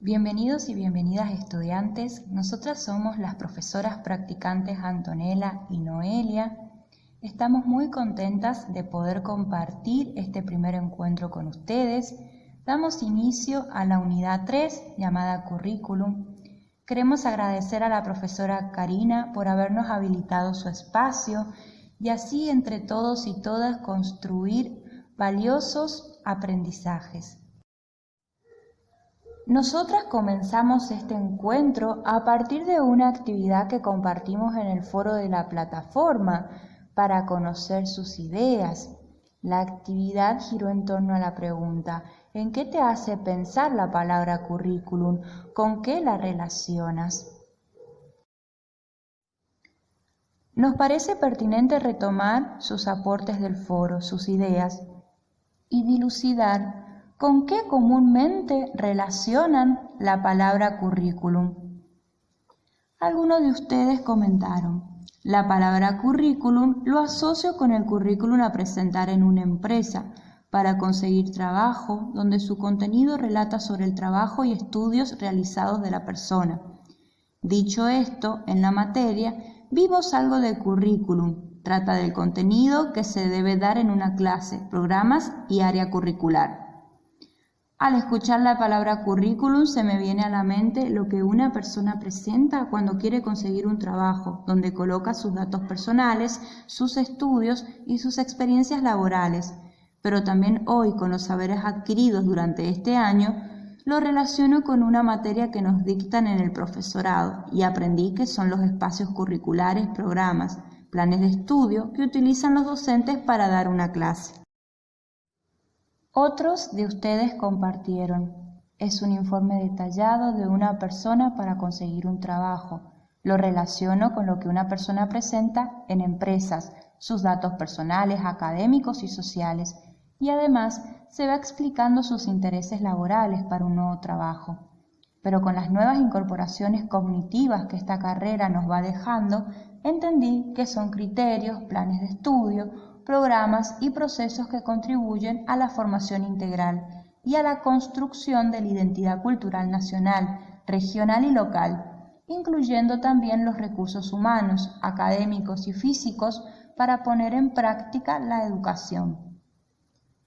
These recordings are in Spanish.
Bienvenidos y bienvenidas estudiantes, nosotras somos las profesoras practicantes Antonella y Noelia. Estamos muy contentas de poder compartir este primer encuentro con ustedes. Damos inicio a la unidad 3 llamada Currículum. Queremos agradecer a la profesora Karina por habernos habilitado su espacio y así entre todos y todas construir valiosos aprendizajes. Nosotras comenzamos este encuentro a partir de una actividad que compartimos en el foro de la plataforma para conocer sus ideas. La actividad giró en torno a la pregunta: ¿en qué te hace pensar la palabra currículum? ¿Con qué la relacionas? Nos parece pertinente retomar sus aportes del foro, sus ideas, y dilucidar ¿con qué comúnmente relacionan la palabra currículum? Algunos de ustedes comentaron: la palabra currículum lo asocio con el currículum a presentar en una empresa para conseguir trabajo, donde su contenido relata sobre el trabajo y estudios realizados de la persona. Dicho esto, en la materia vimos algo de currículum. Trata del contenido que se debe dar en una clase, programas y área curricular. Al escuchar la palabra currículum se me viene a la mente lo que una persona presenta cuando quiere conseguir un trabajo, donde coloca sus datos personales, sus estudios y sus experiencias laborales. Pero también hoy, con los saberes adquiridos durante este año, lo relaciono con una materia que nos dictan en el profesorado y aprendí que son los espacios curriculares, programas, planes de estudio que utilizan los docentes para dar una clase. Otros de ustedes compartieron: es un informe detallado de una persona para conseguir un trabajo. Lo relaciono con lo que una persona presenta en empresas, sus datos personales, académicos y sociales, y además se va explicando sus intereses laborales para un nuevo trabajo. Pero con las nuevas incorporaciones cognitivas que esta carrera nos va dejando, entendí que son criterios, planes de estudio, programas y procesos que contribuyen a la formación integral y a la construcción de la identidad cultural nacional, regional y local, incluyendo también los recursos humanos, académicos y físicos para poner en práctica la educación.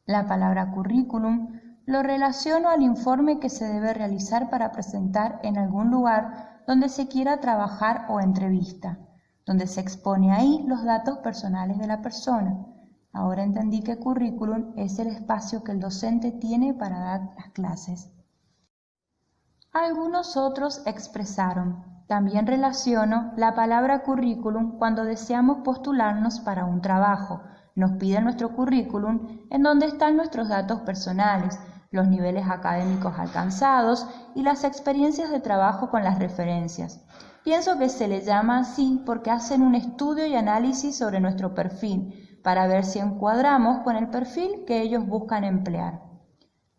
La palabra currículum lo relaciono al informe que se debe realizar para presentar en algún lugar donde se quiera trabajar o entrevista, donde se expone ahí los datos personales de la persona. Ahora entendí que currículum es el espacio que el docente tiene para dar las clases. Algunos otros expresaron: también relaciono la palabra currículum cuando deseamos postularnos para un trabajo. Nos piden nuestro currículum en donde están nuestros datos personales, los niveles académicos alcanzados y las experiencias de trabajo con las referencias. Pienso que se le llama así porque hacen un estudio y análisis sobre nuestro perfil para ver si encuadramos con el perfil que ellos buscan emplear.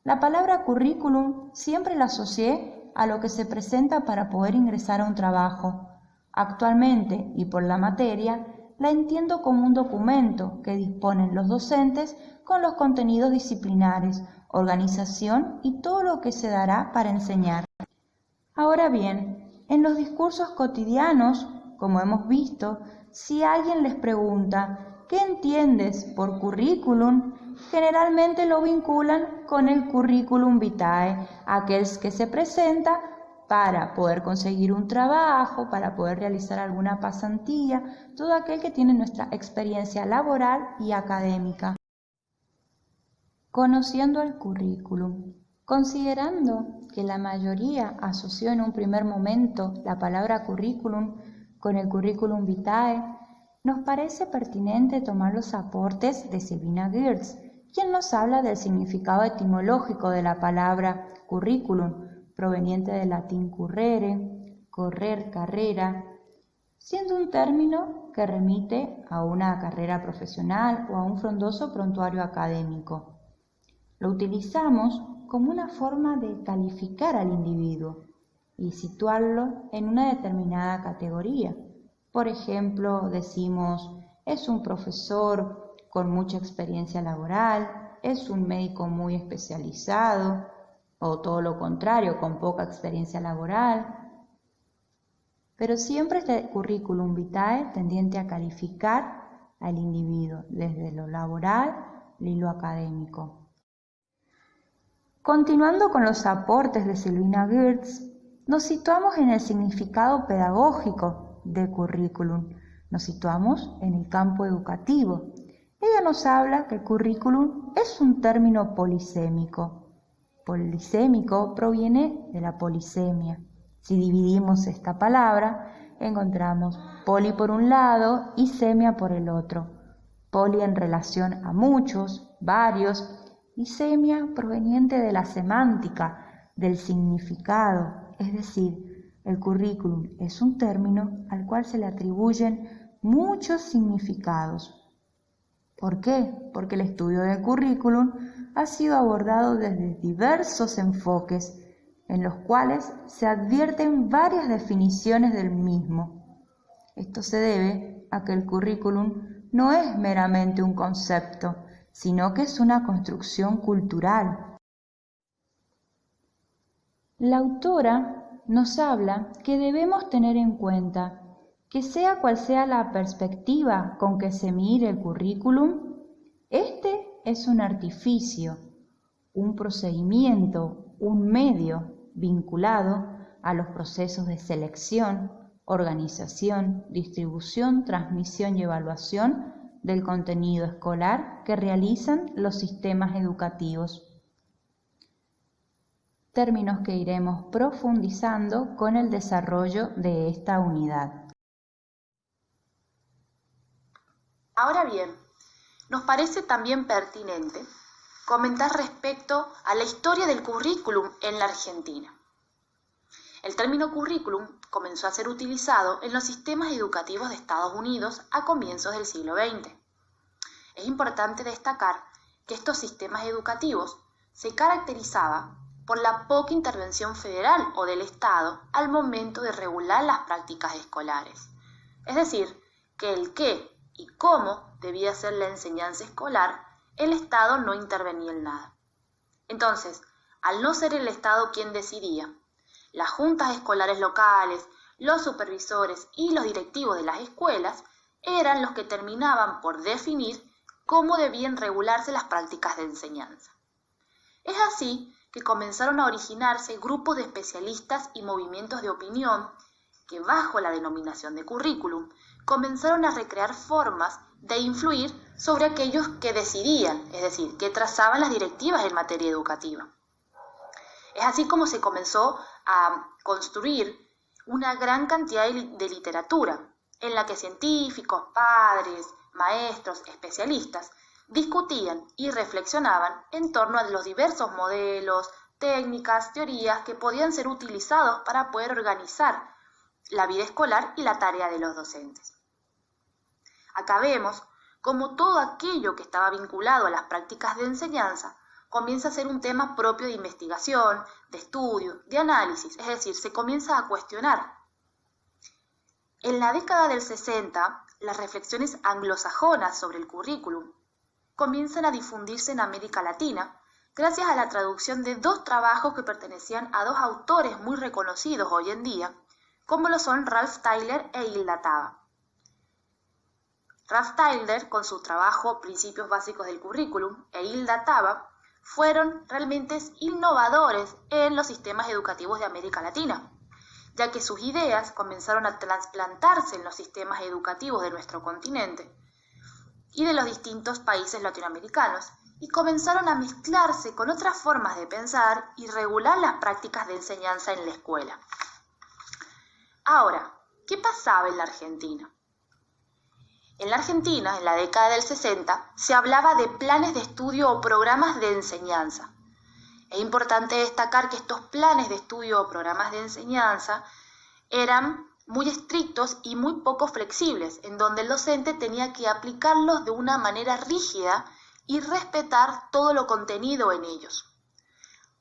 La palabra currículum siempre la asocié a lo que se presenta para poder ingresar a un trabajo. Actualmente, y por la materia, la entiendo como un documento que disponen los docentes con los contenidos disciplinares, organización y todo lo que se dará para enseñar. Ahora bien, en los discursos cotidianos, como hemos visto, si alguien les pregunta ¿qué entiendes por currículum?, generalmente lo vinculan con el currículum vitae, aquel que se presenta para poder conseguir un trabajo, para poder realizar alguna pasantía, todo aquel que tiene nuestra experiencia laboral y académica. Conociendo el currículum, considerando que la mayoría asoció en un primer momento la palabra currículum con el currículum vitae, nos parece pertinente tomar los aportes de Silvina Geertz, quien nos habla del significado etimológico de la palabra currículum, proveniente del latín currere, correr, carrera, siendo un término que remite a una carrera profesional o a un frondoso prontuario académico. Lo utilizamos como una forma de calificar al individuo y situarlo en una determinada categoría. Por ejemplo, decimos: es un profesor con mucha experiencia laboral, es un médico muy especializado, o todo lo contrario, con poca experiencia laboral. Pero siempre este currículum vitae tendiente a calificar al individuo desde lo laboral y lo académico. Continuando con los aportes de Silvina Geertz, nos situamos en el significado pedagógico de currículum, nos situamos en el campo educativo. Ella nos habla que el currículum es un término polisémico. Polisémico proviene de la polisemia. Si dividimos esta palabra, encontramos poli por un lado y semia por el otro. Poli en relación a muchos, varios, y semia proveniente de la semántica, del significado, es decir, el currículum es un término al cual se le atribuyen muchos significados. ¿Por qué? Porque el estudio del currículum ha sido abordado desde diversos enfoques, en los cuales se advierten varias definiciones del mismo. Esto se debe a que el currículum no es meramente un concepto, sino que es una construcción cultural. La autora nos habla que debemos tener en cuenta que sea cual sea la perspectiva con que se mire el currículum, este es un artificio, un procedimiento, un medio vinculado a los procesos de selección, organización, distribución, transmisión y evaluación del contenido escolar que realizan los sistemas educativos. Términos que iremos profundizando con el desarrollo de esta unidad. Ahora bien, nos parece también pertinente comentar respecto a la historia del currículum en la Argentina. El término currículum comenzó a ser utilizado en los sistemas educativos de Estados Unidos a comienzos del siglo XX. Es importante destacar que estos sistemas educativos se caracterizaban por la poca intervención federal o del Estado al momento de regular las prácticas escolares. Es decir, que el qué y cómo debía ser la enseñanza escolar, el Estado no intervenía en nada. Entonces, al no ser el Estado quien decidía, las juntas escolares locales, los supervisores y los directivos de las escuelas eran los que terminaban por definir cómo debían regularse las prácticas de enseñanza. Es así que comenzaron a originarse grupos de especialistas y movimientos de opinión que, bajo la denominación de currículum, comenzaron a recrear formas de influir sobre aquellos que decidían, es decir, que trazaban las directivas en materia educativa. Es así como se comenzó a construir una gran cantidad de literatura, en la que científicos, padres, maestros, especialistas discutían y reflexionaban en torno a los diversos modelos, técnicas, teorías que podían ser utilizados para poder organizar la vida escolar y la tarea de los docentes. Acá vemos cómo todo aquello que estaba vinculado a las prácticas de enseñanza comienza a ser un tema propio de investigación, de estudio, de análisis, es decir, se comienza a cuestionar. En la década del 60, las reflexiones anglosajonas sobre el currículum comienzan a difundirse en América Latina gracias a la traducción de dos trabajos que pertenecían a dos autores muy reconocidos hoy en día, como lo son Ralph Tyler e Hilda Taba. Ralph Tyler, con su trabajo Principios Básicos del Currículum, e Hilda Taba, fueron realmente innovadores en los sistemas educativos de América Latina, ya que sus ideas comenzaron a trasplantarse en los sistemas educativos de nuestro continente y de los distintos países latinoamericanos, y comenzaron a mezclarse con otras formas de pensar y regular las prácticas de enseñanza en la escuela. Ahora, ¿qué pasaba en la Argentina? En la Argentina, en la década del 60, se hablaba de planes de estudio o programas de enseñanza. Es importante destacar que estos planes de estudio o programas de enseñanza eran muy estrictos y muy poco flexibles, en donde el docente tenía que aplicarlos de una manera rígida y respetar todo lo contenido en ellos.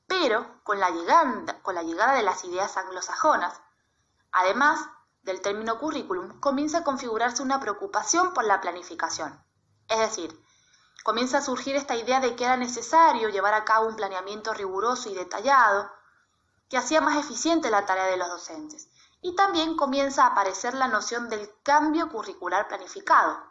Pero con la llegada de las ideas anglosajonas, además del término currículum, comienza a configurarse una preocupación por la planificación. Es decir, comienza a surgir esta idea de que era necesario llevar a cabo un planeamiento riguroso y detallado que hacía más eficiente la tarea de los docentes. Y también comienza a aparecer la noción del cambio curricular planificado,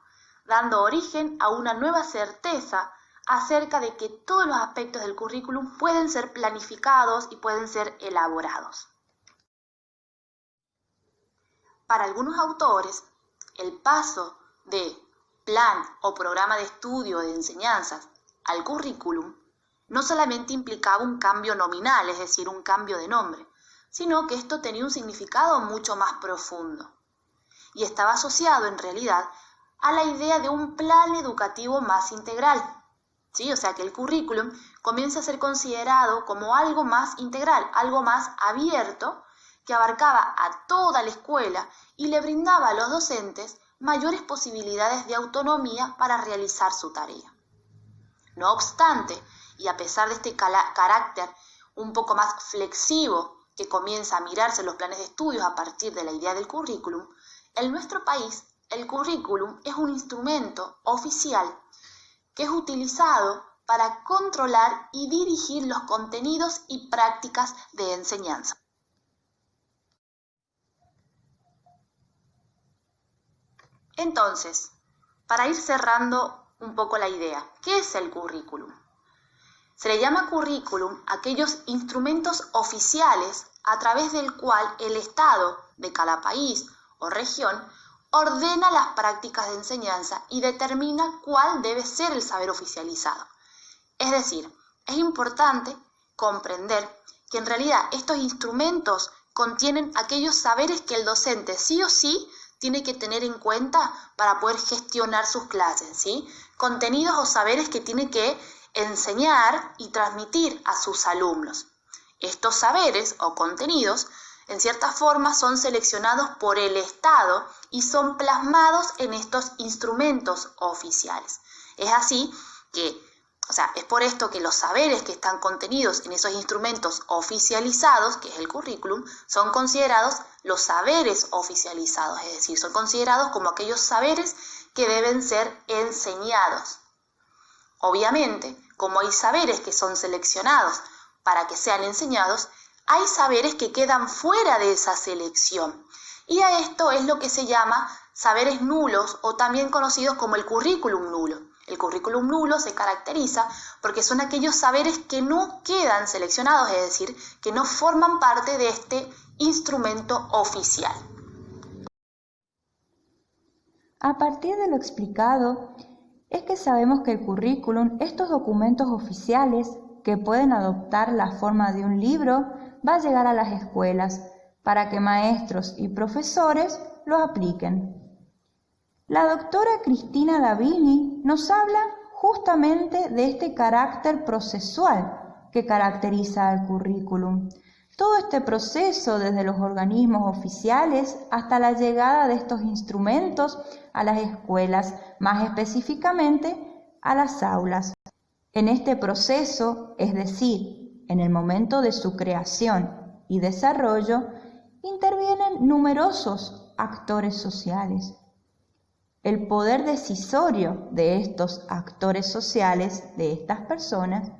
dando origen a una nueva certeza acerca de que todos los aspectos del currículum pueden ser planificados y pueden ser elaborados. Para algunos autores, el paso de plan o programa de estudio de enseñanzas al currículum no solamente implicaba un cambio nominal, es decir, un cambio de nombre, sino que esto tenía un significado mucho más profundo y estaba asociado en realidad a la idea de un plan educativo más integral. ¿Sí? O sea que el currículum comienza a ser considerado como algo más integral, algo más abierto, que abarcaba a toda la escuela y le brindaba a los docentes mayores posibilidades de autonomía para realizar su tarea. No obstante, y a pesar de este carácter un poco más flexivo que comienza a mirarse los planes de estudios a partir de la idea del currículum, en nuestro país el currículum es un instrumento oficial que es utilizado para controlar y dirigir los contenidos y prácticas de enseñanza. Entonces, para ir cerrando un poco la idea, ¿qué es el currículum? Se le llama currículum a aquellos instrumentos oficiales a través del cual el Estado de cada país o región ordena las prácticas de enseñanza y determina cuál debe ser el saber oficializado. Es decir, es importante comprender que en realidad estos instrumentos contienen aquellos saberes que el docente sí o sí tiene que tener en cuenta para poder gestionar sus clases, ¿sí? Contenidos o saberes que tiene que enseñar y transmitir a sus alumnos. Estos saberes o contenidos, en cierta forma, son seleccionados por el Estado y son plasmados en estos instrumentos oficiales. Es así que, es por esto que los saberes que están contenidos en esos instrumentos oficializados, que es el currículum, son considerados los saberes oficializados, es decir, son considerados como aquellos saberes que deben ser enseñados. Obviamente, como hay saberes que son seleccionados para que sean enseñados, hay saberes que quedan fuera de esa selección. Y a esto es lo que se llama saberes nulos o también conocidos como el currículum nulo. El currículum nulo se caracteriza porque son aquellos saberes que no quedan seleccionados, es decir, que no forman parte de este instrumento oficial. A partir de lo explicado, es que sabemos que el currículum, estos documentos oficiales que pueden adoptar la forma de un libro, va a llegar a las escuelas para que maestros y profesores los apliquen. La doctora Cristina Davini nos habla justamente de este carácter procesual que caracteriza al currículum. Todo este proceso, desde los organismos oficiales hasta la llegada de estos instrumentos a las escuelas, más específicamente a las aulas. En este proceso, es decir, en el momento de su creación y desarrollo, intervienen numerosos actores sociales. El poder decisorio de estos actores sociales, de estas personas,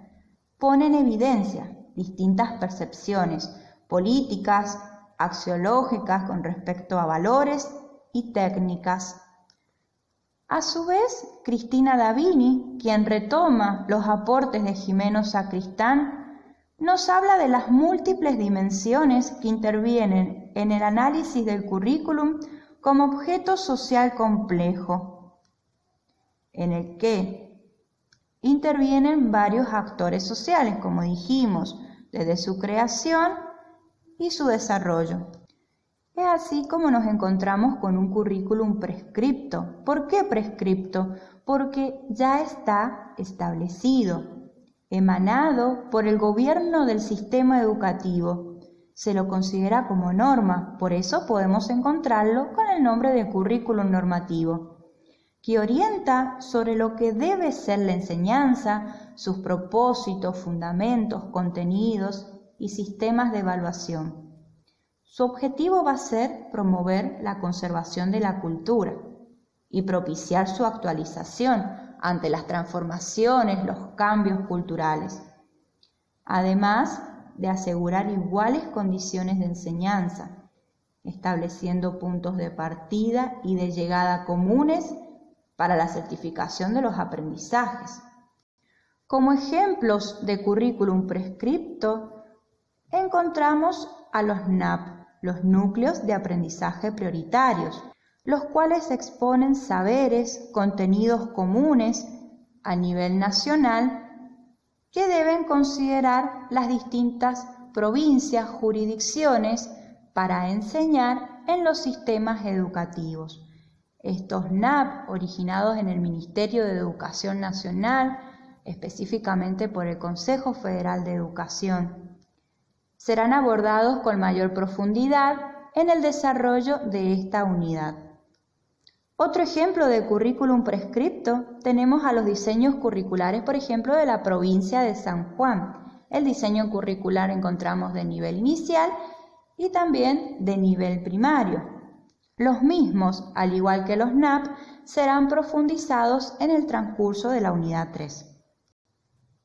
pone en evidencia distintas percepciones políticas, axiológicas con respecto a valores y técnicas. A su vez, Cristina Davini, quien retoma los aportes de Gimeno Sacristán, nos habla de las múltiples dimensiones que intervienen en el análisis del currículum como objeto social complejo, en el que intervienen varios actores sociales, como dijimos, desde su creación y su desarrollo. Es así como nos encontramos con un currículum prescripto. ¿Por qué prescripto? Porque ya está establecido, emanado por el gobierno del sistema educativo. Se lo considera como norma, por eso podemos encontrarlo con el nombre de currículum normativo, que orienta sobre lo que debe ser la enseñanza, sus propósitos, fundamentos, contenidos y sistemas de evaluación. Su objetivo va a ser promover la conservación de la cultura y propiciar su actualización ante las transformaciones, los cambios culturales, además de asegurar iguales condiciones de enseñanza, estableciendo puntos de partida y de llegada comunes para la certificación de los aprendizajes. Como ejemplos de currículum prescripto, encontramos a los NAP, los núcleos de aprendizaje prioritarios, los cuales exponen saberes, contenidos comunes a nivel nacional que deben considerar las distintas provincias, jurisdicciones para enseñar en los sistemas educativos. Estos NAP, originados en el Ministerio de Educación Nacional, específicamente por el Consejo Federal de Educación, serán abordados con mayor profundidad en el desarrollo de esta unidad. Otro ejemplo de currículum prescripto tenemos a los diseños curriculares, por ejemplo, de la provincia de San Juan. El diseño curricular encontramos de nivel inicial y también de nivel primario. Los mismos, al igual que los NAP, serán profundizados en el transcurso de la unidad 3.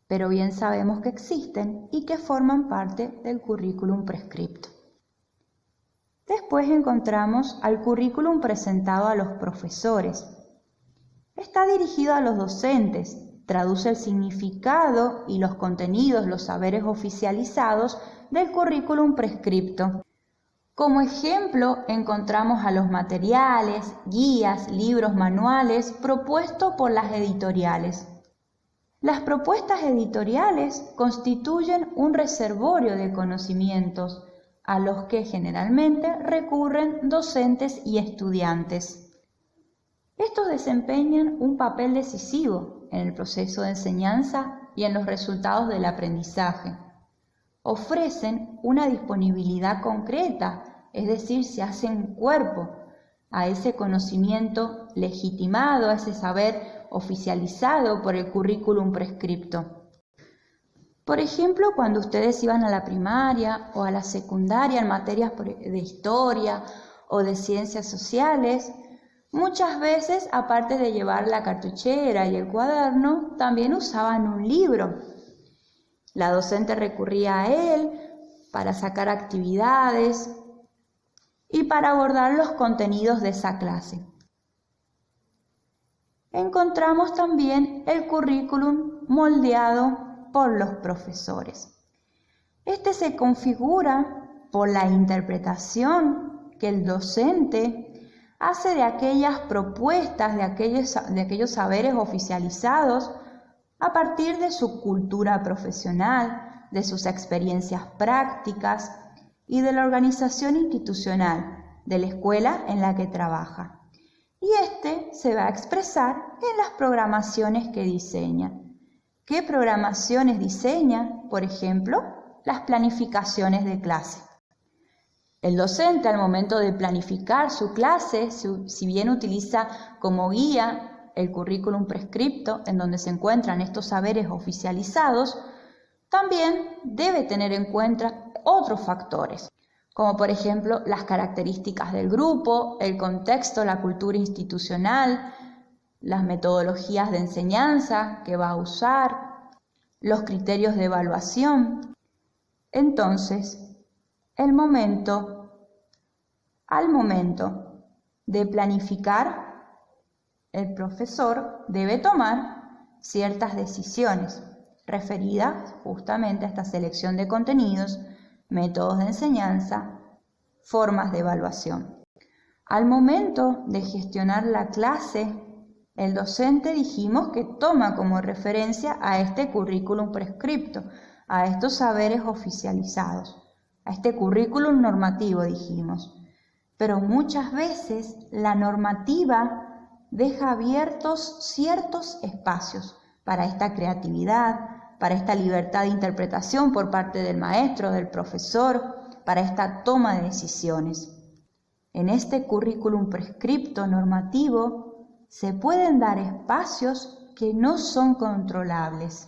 Pero bien sabemos que existen y que forman parte del currículum prescripto. Después encontramos al currículum presentado a los profesores. Está dirigido a los docentes, traduce el significado y los contenidos, los saberes oficializados del currículum prescripto. Como ejemplo, encontramos a los materiales, guías, libros, manuales propuestos por las editoriales. Las propuestas editoriales constituyen un reservorio de conocimientos a los que generalmente recurren docentes y estudiantes. Estos desempeñan un papel decisivo en el proceso de enseñanza y en los resultados del aprendizaje. Ofrecen una disponibilidad concreta, es decir, se hacen cuerpo a ese conocimiento legitimado, a ese saber oficializado por el currículum prescripto. Por ejemplo, cuando ustedes iban a la primaria o a la secundaria en materias de historia o de ciencias sociales, muchas veces, aparte de llevar la cartuchera y el cuaderno, también usaban un libro. La docente recurría a él para sacar actividades y para abordar los contenidos de esa clase. Encontramos también el currículum moldeado por los profesores. Este se configura por la interpretación que el docente hace de aquellas propuestas, de aquellos saberes oficializados a partir de su cultura profesional, de sus experiencias prácticas y de la organización institucional de la escuela en la que trabaja. Y este se va a expresar en las programaciones que diseña. ¿Qué programaciones diseña? Por ejemplo, las planificaciones de clase. El docente, al momento de planificar su clase, si bien utiliza como guía el currículum prescripto, en donde se encuentran estos saberes oficializados, también debe tener en cuenta otros factores, como por ejemplo las características del grupo, el contexto, la cultura institucional, las metodologías de enseñanza que va a usar, los criterios de evaluación. Entonces, al momento de planificar, el profesor debe tomar ciertas decisiones referidas justamente a esta selección de contenidos, métodos de enseñanza, formas de evaluación. Al momento de gestionar la clase, el docente dijimos que toma como referencia a este currículum prescripto, a estos saberes oficializados, a este currículum normativo dijimos. Pero muchas veces la normativa deja abiertos ciertos espacios para esta creatividad, para esta libertad de interpretación por parte del maestro, del profesor, para esta toma de decisiones. En este currículum prescripto normativo se pueden dar espacios que no son controlables,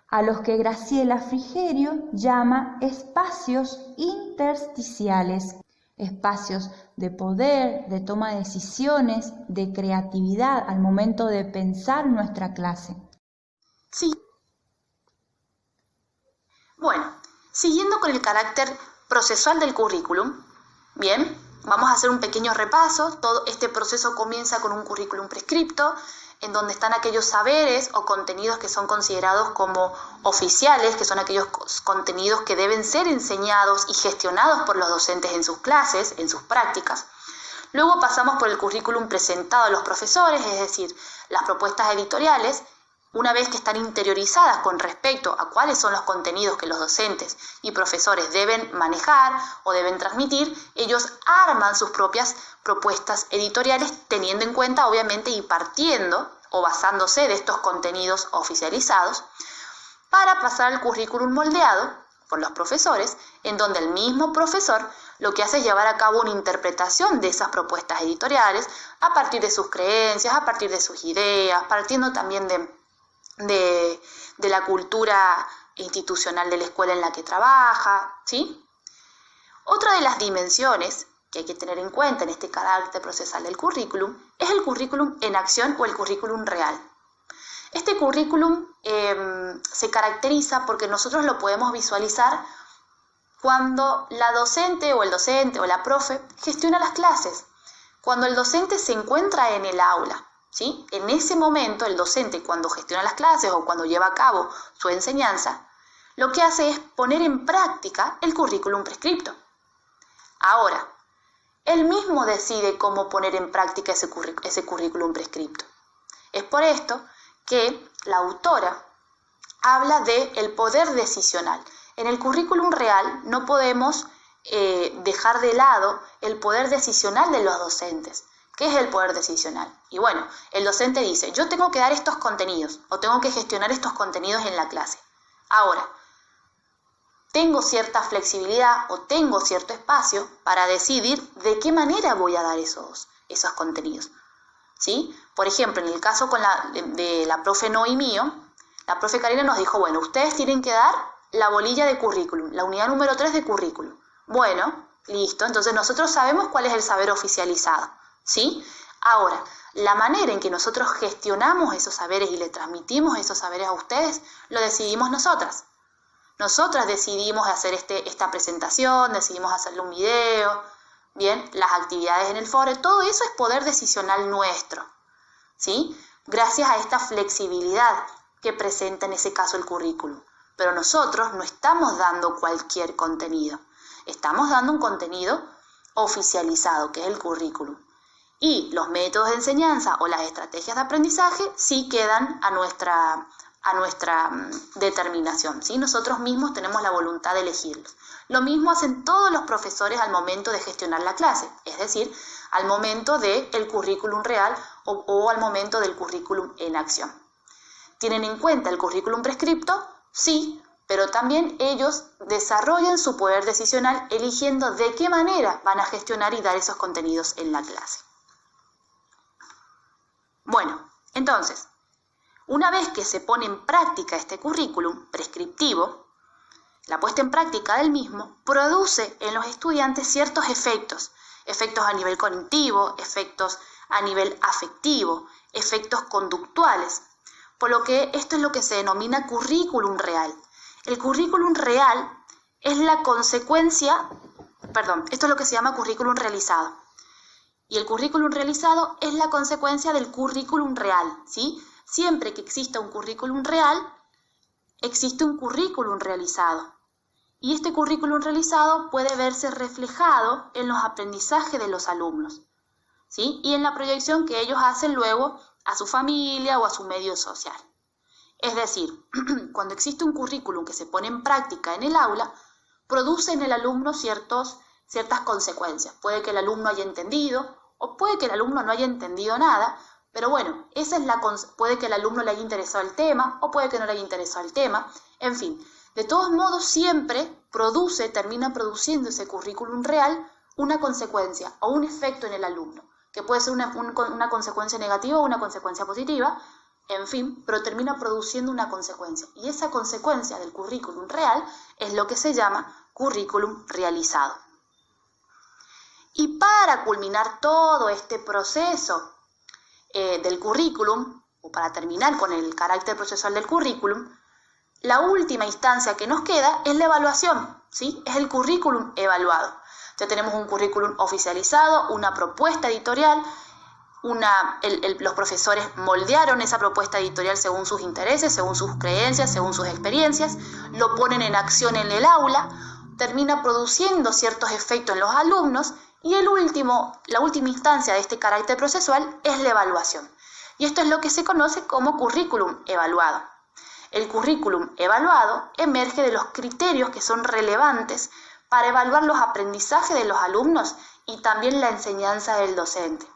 a los que Graciela Frigerio llama espacios intersticiales, espacios de poder, de toma de decisiones, de creatividad al momento de pensar nuestra clase. Sí. Bueno, siguiendo con el carácter procesual del currículum, bien, vamos a hacer un pequeño repaso. Todo este proceso comienza con un currículum prescripto, en donde están aquellos saberes o contenidos que son considerados como oficiales, que son aquellos contenidos que deben ser enseñados y gestionados por los docentes en sus clases, en sus prácticas. Luego pasamos por el currículum presentado a los profesores, es decir, las propuestas editoriales. Una vez que están interiorizadas con respecto a cuáles son los contenidos que los docentes y profesores deben manejar o deben transmitir, ellos arman sus propias propuestas editoriales teniendo en cuenta, obviamente, y partiendo o basándose de estos contenidos oficializados, para pasar al currículum moldeado por los profesores, en donde el mismo profesor lo que hace es llevar a cabo una interpretación de esas propuestas editoriales a partir de sus creencias, a partir de sus ideas, partiendo también de la cultura institucional de la escuela en la que trabaja, ¿sí? Otra de las dimensiones que hay que tener en cuenta en este carácter procesal del currículum es el currículum en acción o el currículum real. Este currículum se caracteriza porque nosotros lo podemos visualizar cuando la docente o el docente o la profe gestiona las clases, cuando el docente se encuentra en el aula. ¿Sí? En ese momento, el docente, cuando gestiona las clases o cuando lleva a cabo su enseñanza, lo que hace es poner en práctica el currículum prescripto. Ahora, él mismo decide cómo poner en práctica ese currículum prescripto. Es por esto que la autora habla del poder decisional. En el currículum real no podemos dejar de lado el poder decisional de los docentes. ¿Qué es el poder decisional? Y bueno, el docente dice, yo tengo que dar estos contenidos o tengo que gestionar estos contenidos en la clase. Ahora, tengo cierta flexibilidad o tengo cierto espacio para decidir de qué manera voy a dar esos contenidos. ¿Sí? Por ejemplo, en el caso de la profe No y mío, la profe Karina nos dijo, bueno, ustedes tienen que dar la bolilla de currículum, la unidad número 3 de currículum. Bueno, listo, entonces nosotros sabemos cuál es el saber oficializado. ¿Sí? Ahora, la manera en que nosotros gestionamos esos saberes y le transmitimos esos saberes a ustedes, lo decidimos nosotras. Nosotras decidimos hacer esta presentación, decidimos hacerle un video, bien, las actividades en el foro, todo eso es poder decisional nuestro, ¿sí? Gracias a esta flexibilidad que presenta en ese caso el currículum. Pero nosotros no estamos dando cualquier contenido, estamos dando un contenido oficializado, que es el currículum. Y los métodos de enseñanza o las estrategias de aprendizaje sí quedan a nuestra determinación, ¿sí? Nosotros mismos tenemos la voluntad de elegirlos. Lo mismo hacen todos los profesores al momento de gestionar la clase, es decir, al momento del currículum real o al momento del currículum en acción. ¿Tienen en cuenta el currículum prescripto? Sí, pero también ellos desarrollan su poder decisional eligiendo de qué manera van a gestionar y dar esos contenidos en la clase. Bueno, entonces, una vez que se pone en práctica este currículum prescriptivo, la puesta en práctica del mismo produce en los estudiantes ciertos efectos a nivel cognitivo, efectos a nivel afectivo, efectos conductuales, por lo que esto es lo que se denomina currículum real. El currículum real es la consecuencia, esto es lo que se llama currículum realizado. Y el currículum realizado es la consecuencia del currículum real, ¿sí? Siempre que exista un currículum real, existe un currículum realizado. Y este currículum realizado puede verse reflejado en los aprendizajes de los alumnos, ¿sí? Y en la proyección que ellos hacen luego a su familia o a su medio social. Es decir, cuando existe un currículum que se pone en práctica en el aula, produce en el alumno ciertas consecuencias. Puede que el alumno haya entendido, o puede que el alumno no haya entendido nada, pero bueno, puede que el alumno le haya interesado el tema, o puede que no le haya interesado el tema, en fin. De todos modos, siempre termina produciendo ese currículum real una consecuencia o un efecto en el alumno, que puede ser una consecuencia negativa o una consecuencia positiva, en fin, pero termina produciendo una consecuencia. Y esa consecuencia del currículum real es lo que se llama currículum realizado. Y para culminar todo este proceso del currículum, o para terminar con el carácter procesual del currículum, la última instancia que nos queda es la evaluación, ¿sí? Es el currículum evaluado. Ya tenemos un currículum oficializado, una propuesta editorial, los profesores moldearon esa propuesta editorial según sus intereses, según sus creencias, según sus experiencias, lo ponen en acción en el aula, termina produciendo ciertos efectos en los alumnos y la última instancia de este carácter procesual es la evaluación. Y esto es lo que se conoce como currículum evaluado. El currículum evaluado emerge de los criterios que son relevantes para evaluar los aprendizajes de los alumnos y también la enseñanza del docente.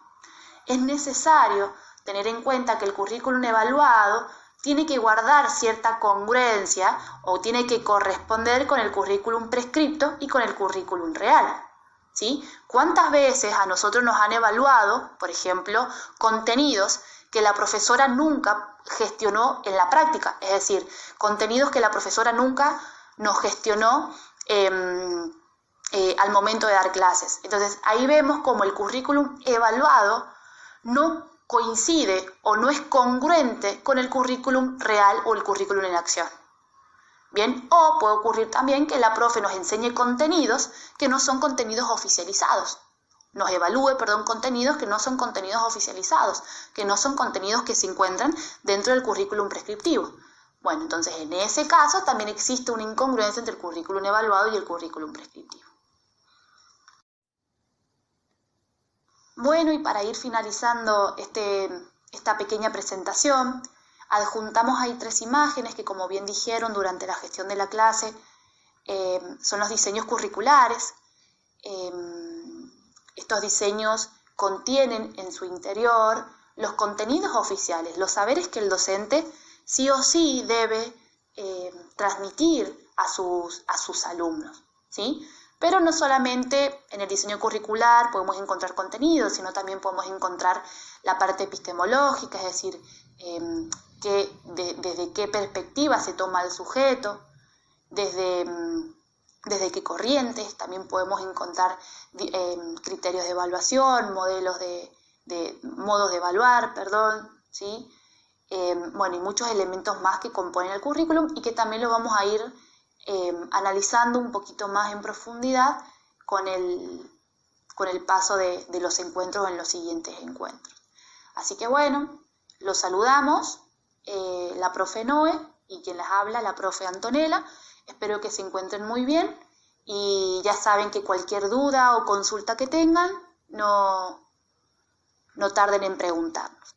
Es necesario tener en cuenta que el currículum evaluado tiene que guardar cierta congruencia o tiene que corresponder con el currículum prescripto y con el currículum real, ¿sí? ¿Cuántas veces a nosotros nos han evaluado, por ejemplo, contenidos que la profesora nunca gestionó en la práctica? Es decir, contenidos que la profesora nunca nos gestionó al momento de dar clases. Entonces, ahí vemos como el currículum evaluado no coincide o no es congruente con el currículum real o el currículum en acción. Bien, o puede ocurrir también que la profe nos enseñe contenidos que no son contenidos oficializados. Nos evalúe, contenidos que no son contenidos oficializados, que no son contenidos que se encuentran dentro del currículum prescriptivo. Bueno, entonces en ese caso también existe una incongruencia entre el currículum evaluado y el currículum prescriptivo. Bueno, y para ir finalizando esta pequeña presentación, adjuntamos ahí 3 imágenes que, como bien dijeron durante la gestión de la clase, son los diseños curriculares. Estos diseños contienen en su interior los contenidos oficiales, los saberes que el docente sí o sí debe transmitir a sus alumnos, ¿sí? Pero no solamente en el diseño curricular podemos encontrar contenidos, sino también podemos encontrar la parte epistemológica, es decir, desde qué perspectiva se toma el sujeto, desde qué corrientes. También podemos encontrar criterios de evaluación, modos de evaluar, ¿sí? Bueno, y muchos elementos más que componen el currículum y que también lo vamos a ir analizando un poquito más en profundidad con el paso de los encuentros en los siguientes encuentros. Así que bueno, los saludamos, la profe Noé y quien les habla, la profe Antonella. Espero que se encuentren muy bien y ya saben que cualquier duda o consulta que tengan, no tarden en preguntarnos.